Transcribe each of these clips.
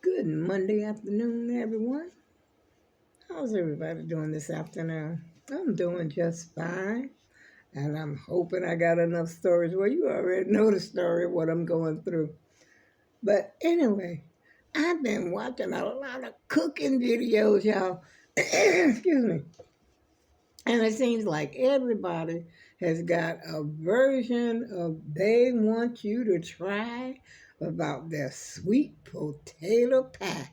Good Monday afternoon, everyone. How's everybody doing this afternoon? I'm doing just fine, and I'm hoping I got enough stories. Well, you already know the story of what I'm going through. But anyway, I've been watching a lot of cooking videos, y'all. Excuse me. And it seems like everybody has got a version of they want you to try about their sweet potato pie.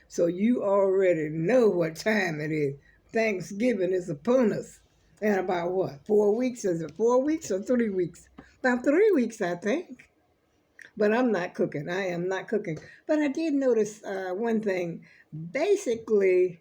So you already know what time it is. Thanksgiving is upon us. And about what? 4 weeks? Is it 4 weeks or 3 weeks? About 3 weeks, I think. But I'm not cooking. I am not cooking. But I did notice one thing. Basically,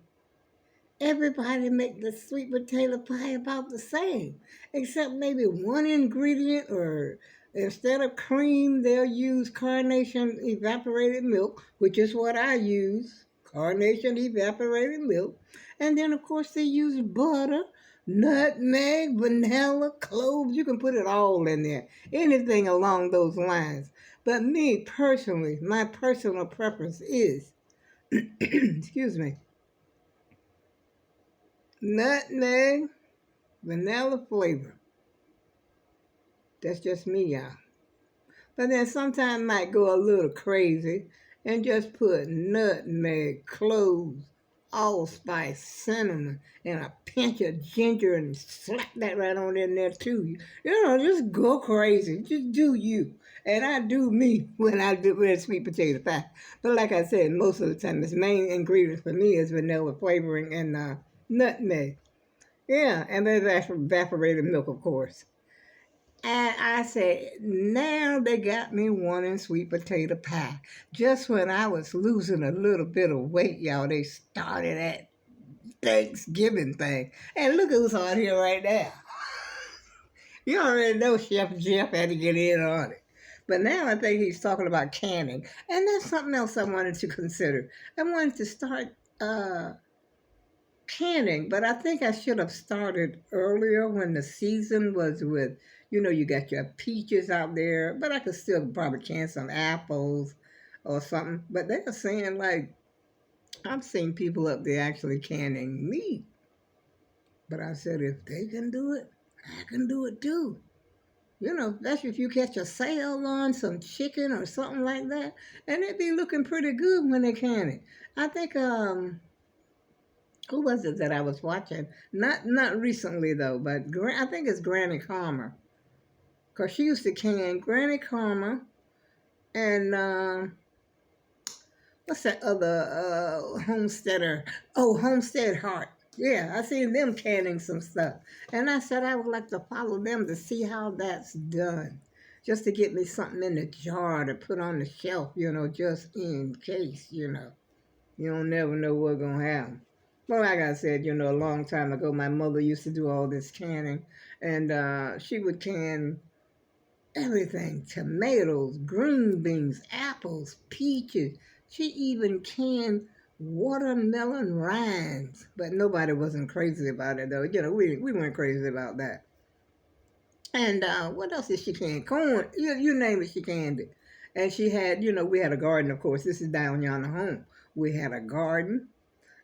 everybody make the sweet potato pie about the same, except maybe one ingredient, or instead of cream, they'll use carnation evaporated milk, which is what I use, carnation evaporated milk. And then, of course, they use butter, nutmeg, vanilla, cloves. You can put it all in there, anything along those lines. But me personally, my personal preference is, excuse me, nutmeg, vanilla flavor. That's just me, y'all. But then sometimes might go a little crazy and just put nutmeg, cloves, allspice, cinnamon, and a pinch of ginger and slap that right on in there too. Just go crazy. Just do you. And I do me when I do with sweet potato pie. But like I said, most of the time, its main ingredient for me is vanilla flavoring and nutmeg. Yeah, and then that's evaporated milk, of course. And I said, now they got me wanting sweet potato pie. Just when I was losing a little bit of weight, y'all, they started that Thanksgiving thing. And look who's on here right now. You already know Chef Jeff had to get in on it. But now I think he's talking about canning. And that's something else I wanted to consider. I wanted to start canning, but I think I should have started earlier when the season was with, you got your peaches out there, but I could still probably can some apples or something. But they're saying, like, I've seen people up there actually canning meat. But I said, if they can do it, I can do it too. Especially if you catch a sale on some chicken or something like that, and it be looking pretty good when they can it. I think who was it that I was watching? Not recently though, but I think it's Granny Karma, cause she used to can Granny Karma and what's that other homesteader? Oh, Homestead Heart. Yeah, I seen them canning some stuff, and I said I would like to follow them to see how that's done, just to get me something in the jar to put on the shelf, just in case, You don't never know what's gonna happen. Well, like I said, a long time ago, my mother used to do all this canning, and she would can everything: tomatoes, green beans, apples, peaches. She even canned watermelon rinds, but nobody wasn't crazy about it though. We weren't crazy about that. And what else did she can? Corn, you name it, she canned it. And she had, we had a garden, of course. This is down yonder home. We had a garden.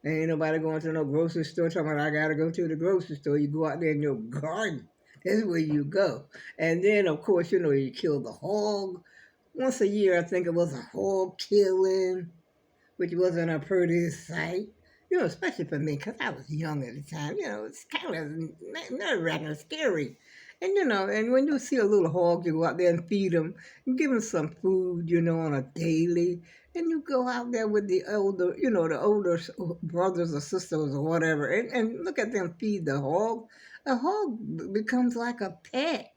Ain't nobody going to no grocery store talking about I gotta go to the grocery store. You go out there in your garden. That's where you go. And then of course, you kill the hog. Once a year I think it was a hog killing, which wasn't a pretty sight. Especially for me, because I was young at the time. It's kind of nerve-wracking, scary. And, and when you see a little hog, you go out there and feed them. You give them some food, on a daily. And you go out there with the older brothers or sisters or whatever, and look at them feed the hog. The hog becomes like a pet.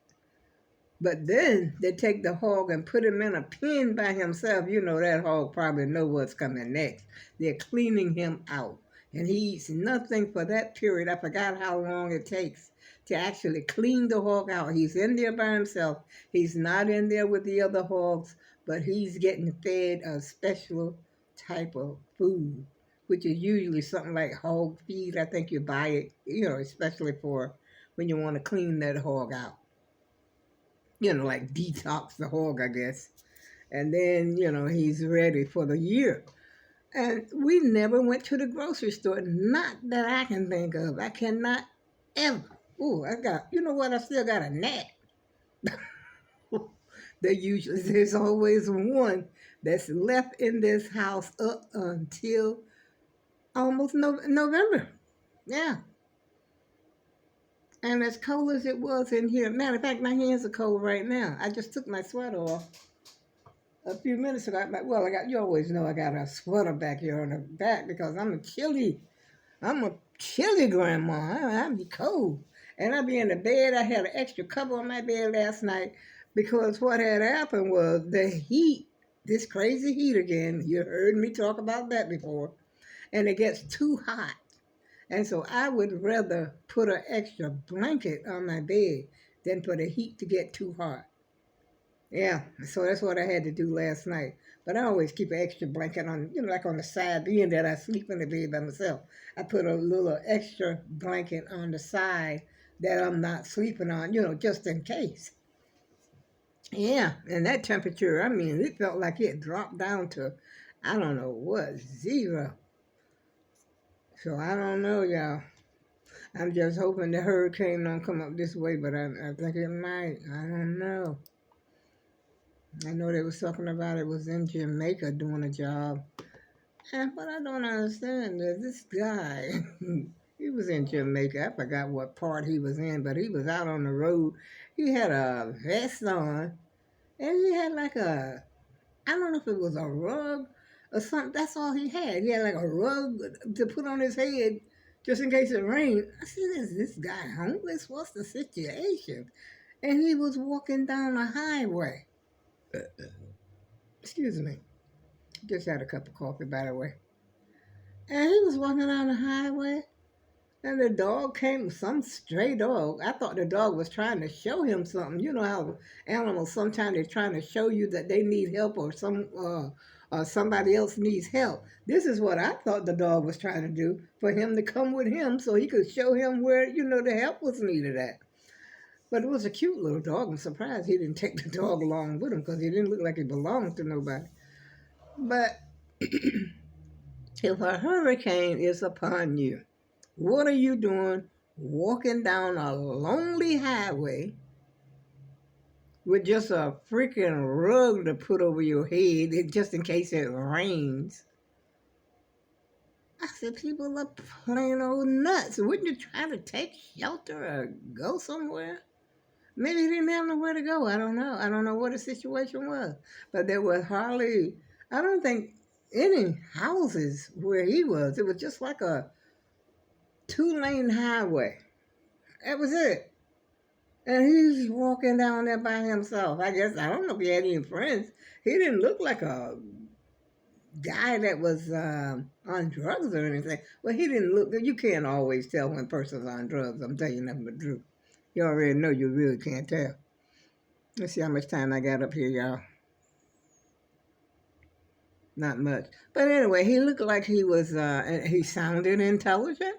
But then they take the hog and put him in a pen by himself. That hog probably know what's coming next. They're cleaning him out. And he eats nothing for that period. I forgot how long it takes to actually clean the hog out. He's in there by himself. He's not in there with the other hogs, but he's getting fed a special type of food, which is usually something like hog feed. I think you buy it, especially for when you want to clean that hog out, like detox the hog, I guess. And then, he's ready for the year. And we never went to the grocery store. Not that I can think of. I cannot ever. Ooh, I got, you know what? I still got a gnat. There's always one that's left in this house up until almost November. Yeah. And as cold as it was in here, matter of fact, my hands are cold right now. I just took my sweater off a few minutes ago. Well, you always know I got a sweater back here on the back because I'm a chilly grandma. I be cold. And I be in the bed. I had an extra cover on my bed last night because what had happened was the heat, this crazy heat again. You heard me talk about that before. And it gets too hot. And so I would rather put an extra blanket on my bed than for the heat to get too hot. Yeah, so that's what I had to do last night. But I always keep an extra blanket on, like on the side, being that I sleep in the bed by myself. I put a little extra blanket on the side that I'm not sleeping on, just in case. Yeah, and that temperature, I mean, it felt like it dropped down to, I don't know what, 0. So I don't know, y'all. I'm just hoping the hurricane don't come up this way, but I think it might. I don't know. I know they was talking about it was in Jamaica doing a job. And what I don't understand is this guy, he was in Jamaica. I forgot what part he was in, but he was out on the road. He had a vest on, and he had like I don't know if it was a rug or something. That's all he had. He had like a rug to put on his head just in case it rained. I said, is this guy homeless? What's the situation? And he was walking down a highway. Excuse me. Just had a cup of coffee, by the way. And he was walking down the highway, and the dog came, some stray dog. I thought the dog was trying to show him something. You know how animals sometimes they're trying to show you that they need help or somebody else needs help. This is what I thought the dog was trying to do, for him to come with him so he could show him where, the help was needed at. But it was a cute little dog. I'm surprised he didn't take the dog along with him because he didn't look like he belonged to nobody. But if a hurricane is upon you, what are you doing walking down a lonely highway with just a freaking rug to put over your head just in case it rains? I said, people are plain old nuts. Wouldn't you try to take shelter or go somewhere? Maybe he didn't have nowhere to go. I don't know. I don't know what the situation was. But there was hardly, I don't think, any houses where he was. It was just like a 2-lane highway. That was it. And he's walking down there by himself. I don't know if he had any friends. He didn't look like a guy that was on drugs or anything. Well, he didn't look, you can't always tell when a person's on drugs. I'm telling you nothing but truth. You already know you really can't tell. Let's see how much time I got up here, y'all. Not much. But anyway, he looked like he was, he sounded intelligent,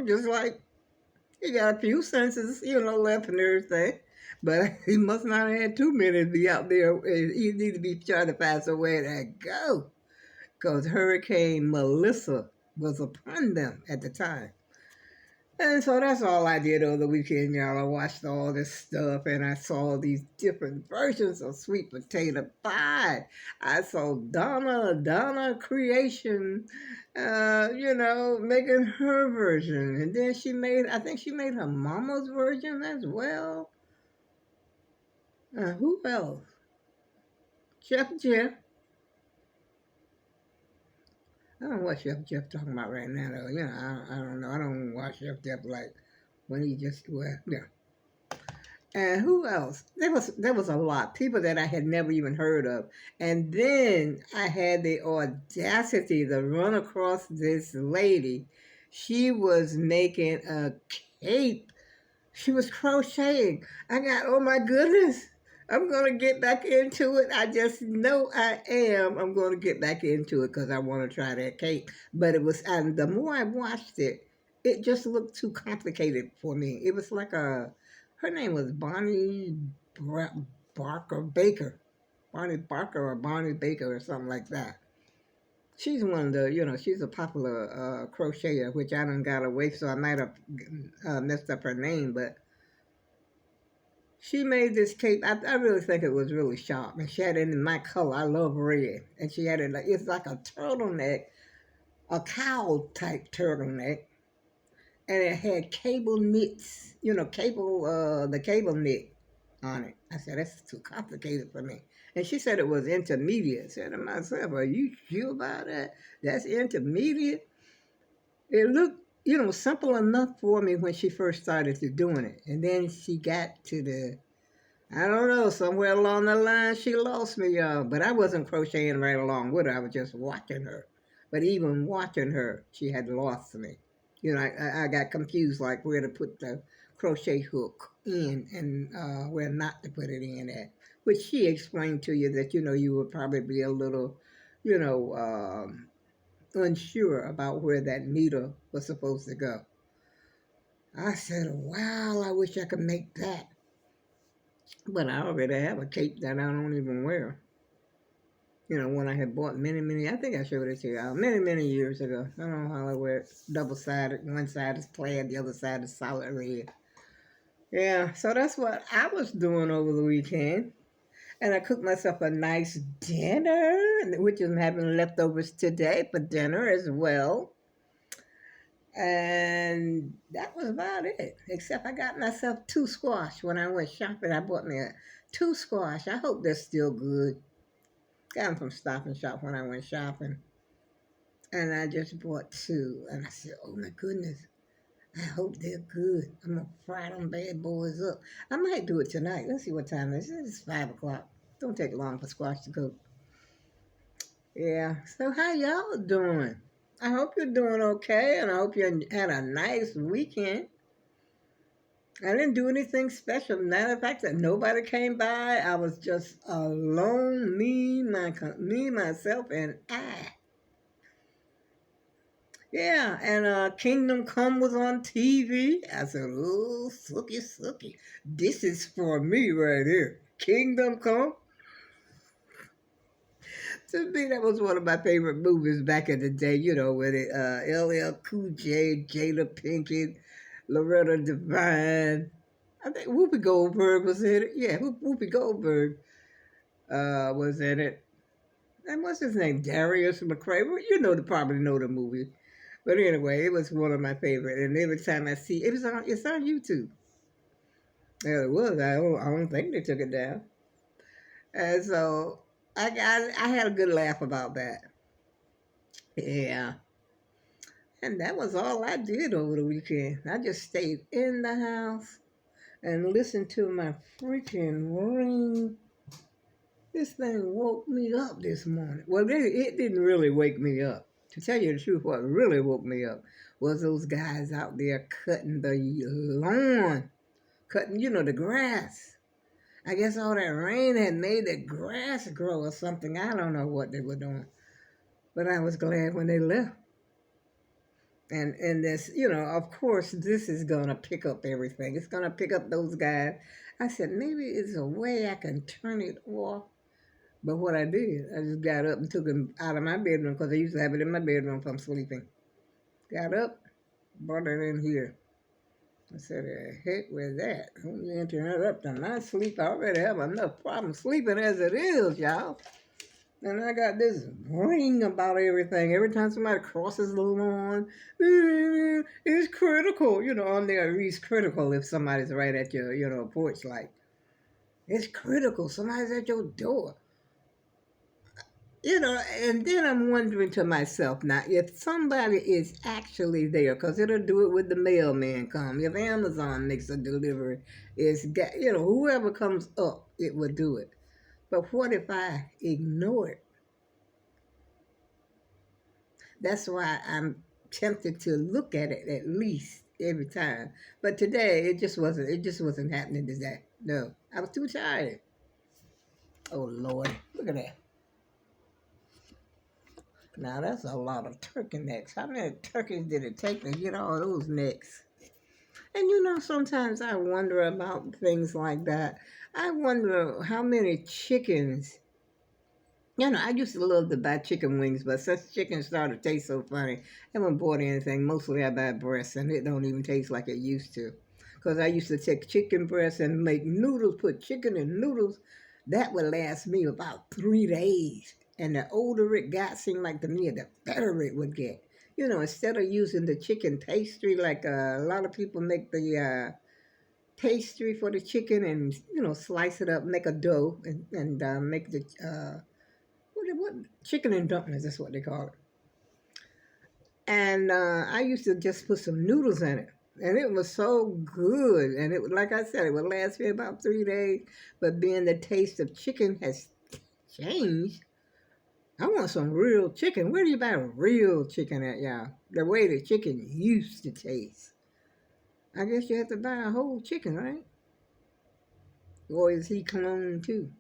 just like he got a few senses, left and everything. But he must not have had too many to be out there. He need to be trying to find somewhere to go. Because Hurricane Melissa was upon them at the time. And so that's all I did over the weekend, y'all. I watched all this stuff and I saw these different versions of sweet potato pie. I saw Donna Creation, making her version. And then I think she made her mama's version as well. Who else? Chef Jeff. I don't know what Chef Jeff talking about right now, though. I don't know. I don't watch Chef Jeff like when he just, yeah. And who else? There was a lot. People that I had never even heard of. And then I had the audacity to run across this lady. She was making a cape. She was crocheting. Oh my goodness. I'm going to get back into it. I just know I am. I'm going to get back into it because I want to try that cake. But and the more I watched it, it just looked too complicated for me. It was like her name was Bonnie Barker Baker. Bonnie Barker or Bonnie Baker or something like that. She's one of the, she's a popular crocheter, which I done got away, so I might have messed up her name, but she made this cape. I really think it was really sharp, and she had it in my color. I love red, and she had it like it's like a turtleneck, a cowl type turtleneck, and it had cable knits, the cable knit on it. I said, that's too complicated for me. And she said it was intermediate. I said to myself, are you sure about that? That's intermediate? It looked, simple enough for me when she first started to doing it. And then she got to I don't know, somewhere along the line she lost me, y'all. But I wasn't crocheting right along with her. I was just watching her. But even watching her, she had lost me. I got confused like where to put the crochet hook in and where not to put it in at. Which she explained to you that, you would probably be a little, you know, unsure about where that needle was supposed to go. I said, wow, I wish I could make that. But I already have a cape that I don't even wear. One I had bought many, I think I showed it to you many years ago. I don't know how I wear it. Double-sided. One side is plaid, the other side is solid red. Yeah, so that's what I was doing over the weekend. And I cooked myself a nice dinner, which I'm having leftovers today for dinner as well. And that was about it. Except I got myself two squash when I went shopping. I bought me two squash. I hope they're still good. Got them from Stop and Shop when I went shopping. And I just bought two. And I said, oh my goodness, I hope they're good. I'm going to fry them bad boys up. I might do it tonight. Let's see what time it is. It's 5 o'clock. Don't take long for squash to cook. Yeah. So how y'all doing? I hope you're doing okay. And I hope you had a nice weekend. I didn't do anything special. Matter of fact, that nobody came by. I was just alone, me, myself, and I. Yeah, and Kingdom Come was on TV. I said, oh, sookie. This is for me right here. Kingdom Come. To me, that was one of my favorite movies back in the day, with it, LL Cool J, Jada Pinkett, Loretta Devine. I think Whoopi Goldberg was in it. Yeah, Whoopi Goldberg was in it. And what's his name? Darius McCray. Well, probably know the movie. But anyway, it was one of my favorite. And every time I see it's on YouTube. Yeah, it was. I don't think they took it down. And so I had a good laugh about that. Yeah. And that was all I did over the weekend. I just stayed in the house and listened to my freaking ring. This thing woke me up this morning. Well, it didn't really wake me up. To tell you the truth, what really woke me up was those guys out there cutting the lawn, cutting, the grass. I guess all that rain had made the grass grow or something. I don't know what they were doing. But I was glad when they left. And this, of course, this is going to pick up everything. It's going to pick up those guys. I said, maybe it's a way I can turn it off. But what I did, I just got up and took him out of my bedroom because I used to have it in my bedroom if I'm sleeping. Got up, brought it in here. I said, heck with that. Don't you interrupt my sleep. I already have enough problems sleeping as it is, y'all. And I got this ring about everything. Every time somebody crosses the lawn, it's critical. On there, it reads critical if somebody's right at your, porch light. It's critical. Somebody's at your door. And then I'm wondering to myself now, if somebody is actually there, because it'll do it with the mailman come. If Amazon makes a delivery, whoever comes up, it will do it. But what if I ignore it? That's why I'm tempted to look at it at least every time. But today, it just wasn't happening today. No, I was too tired. Oh, Lord, look at that. Now, that's a lot of turkey necks. How many turkeys did it take to get all those necks? And sometimes I wonder about things like that. I wonder how many chickens I used to love to buy chicken wings, but since chicken started to taste so funny, I haven't bought anything. Mostly I buy breasts, and it don't even taste like it used to. Because I used to take chicken breasts and make noodles, put chicken in noodles. That would last me about 3 days. And the older it got, seemed like to me, the better it would get. Instead of using the chicken pastry like a lot of people make the pastry for the chicken and slice it up, make a dough, and make the what chicken and dumplings is what they call it. And I used to just put some noodles in it, and it was so good. And it, like I said, it would last me about 3 days. But being the taste of chicken has changed, I want some real chicken. Where do you buy real chicken at, y'all? The way the chicken used to taste. I guess you have to buy a whole chicken, right? Or is he cloned too?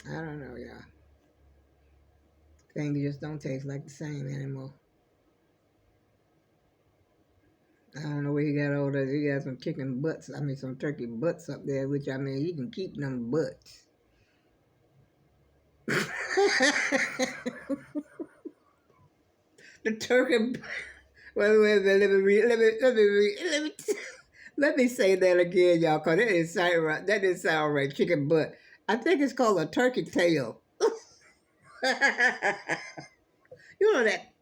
I don't know, y'all. Things just don't taste like the same anymore. I don't know where he got all that. He got some chicken butts. I mean, some turkey butts up there, which I mean, you can keep them butts. The turkey. Wait, let me say that again, y'all, cause that didn't sound right. Chicken butt. I think it's called a turkey tail. You know that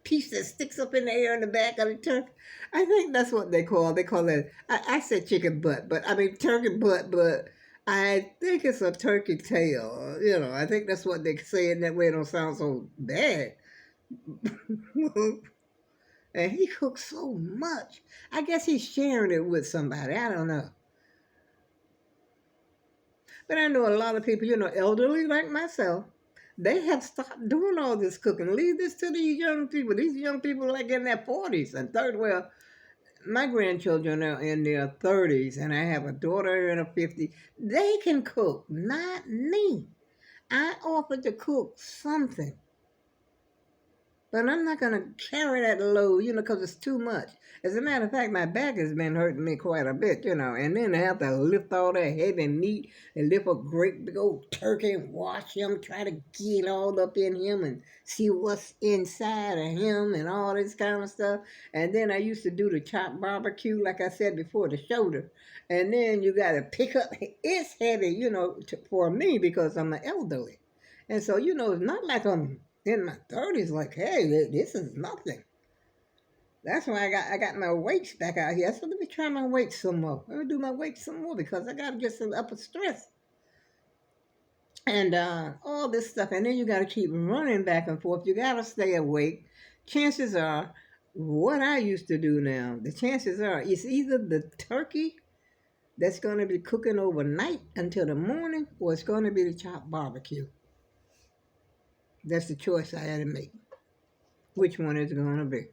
piece that sticks up in the air in the back of the turkey. I think that's what they call. They call it. I said chicken butt, but I mean turkey butt. But I think it's a turkey tail. I think that's what they say in that way. It don't sound so bad. And he cooks so much. I guess he's sharing it with somebody. I don't know. But I know a lot of people, elderly like myself, they have stopped doing all this cooking. Leave this to these young people. These young people like in their 40s and 30s. Well, my grandchildren are in their 30s, and I have a daughter in her 50s. They can cook, not me. I offered to cook something. But I'm not going to carry that load, because it's too much. As a matter of fact, my back has been hurting me quite a bit, and then I have to lift all that heavy meat and lift a great big old turkey and wash him, try to get all up in him and see what's inside of him and all this kind of stuff. And then I used to do the chopped barbecue, like I said before, the shoulder. And then you got to pick up, it's heavy, for me because I'm an elderly. And so, it's not like I'm in my 30s, like, hey, this is nothing. That's why I got my weights back out here. So let me try my weights some more. Let me do my weights some more because I got to get some upper stress. And all this stuff. And then you got to keep running back and forth. You got to stay awake. Chances are, what I used to do now, the chances are it's either the turkey that's going to be cooking overnight until the morning, or it's going to be the chopped barbecue. That's the choice I had to make. Which one is it going to be?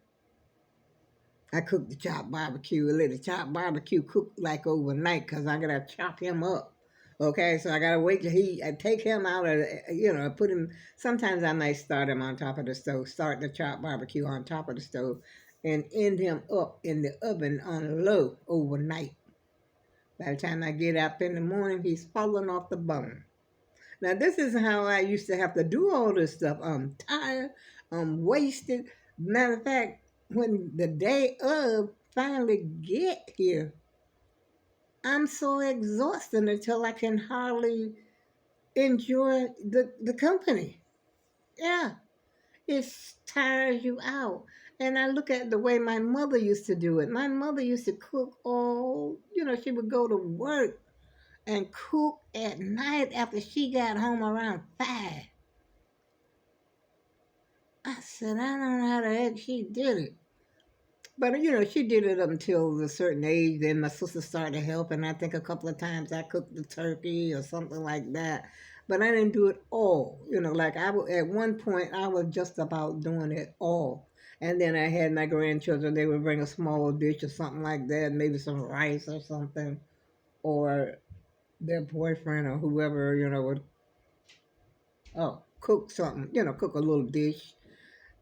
I cook the chopped barbecue. Let the chopped barbecue cook like overnight because I got to chop him up. Okay, so I got to wait till I take him out of, put him, sometimes I might start him on top of the stove, start the chopped barbecue on top of the stove and end him up in the oven on low overnight. By the time I get up in the morning, he's falling off the bone. Now, this is how I used to have to do all this stuff. I'm tired. I'm wasted. Matter of fact, when the day of finally get here, I'm so exhausted until I can hardly enjoy the company. Yeah, it tires you out. And I look at the way my mother used to do it. My mother used to cook she would go to work and cook at night after she got home around 5. I said, I don't know how the heck she did it. But, she did it up until a certain age. Then my sister started to help, and I think a couple of times I cooked the turkey or something like that. But I didn't do it all. Like at one point, I was just about doing it all. And then I had my grandchildren. They would bring a small dish or something like that, maybe some rice or something. Or their boyfriend or whoever, would cook something, cook a little dish.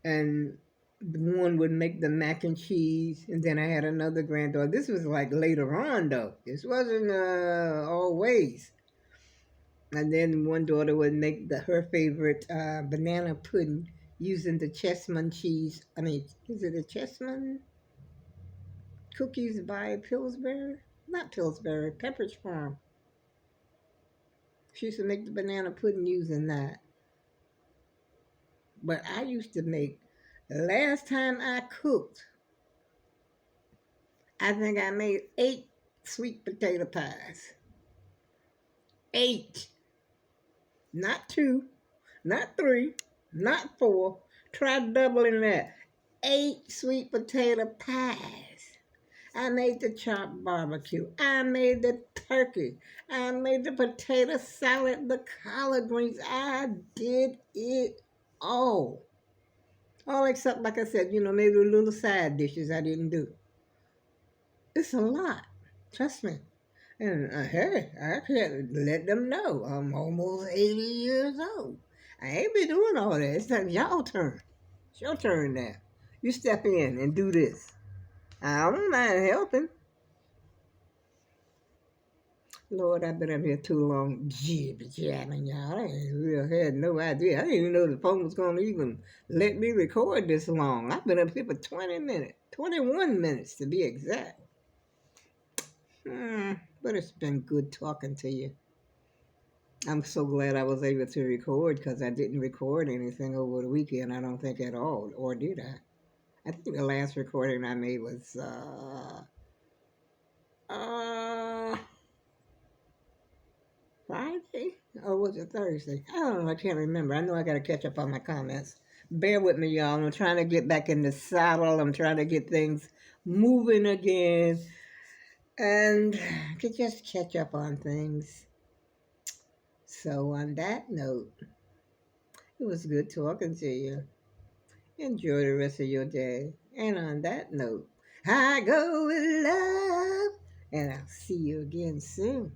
And one would make the mac and cheese. And then I had another granddaughter. This was like later on, though. This wasn't always. And then one daughter would make her favorite banana pudding using the chessman cheese. I mean, is it a chessman cookies by Pillsbury? Not Pillsbury, Pepperidge Farm. She used to make the banana pudding using that. But I used to make, the last time I cooked, I think I made 8 sweet potato pies. 8. Not 2, not 3, not 4. Try doubling that. 8 sweet potato pies. I made the chopped barbecue. I made the turkey. I made the potato salad, the collard greens. I did it all. All except, like I said, maybe the little side dishes I didn't do. It's a lot. Trust me. And hey, I can't let them know I'm almost 80 years old. I ain't been doing all that. It's like y'all turn. It's your turn now. You step in and do this. I don't mind helping. Lord, I've been up here too long jibber-jabbing, y'all. I ain't real had no idea. I didn't even know the phone was going to even let me record this long. I've been up here for 20 minutes. 21 minutes to be exact. But it's been good talking to you. I'm so glad I was able to record because I didn't record anything over the weekend, I don't think at all. Or did I? I think the last recording I made was uh Friday? Or was it Thursday? I don't know. I can't remember. I know I got to catch up on my comments. Bear with me, y'all. I'm trying to get back in the saddle. I'm trying to get things moving again and could just catch up on things. So, on that note, it was good talking to you. Enjoy the rest of your day. And on that note, I go with love. And I'll see you again soon.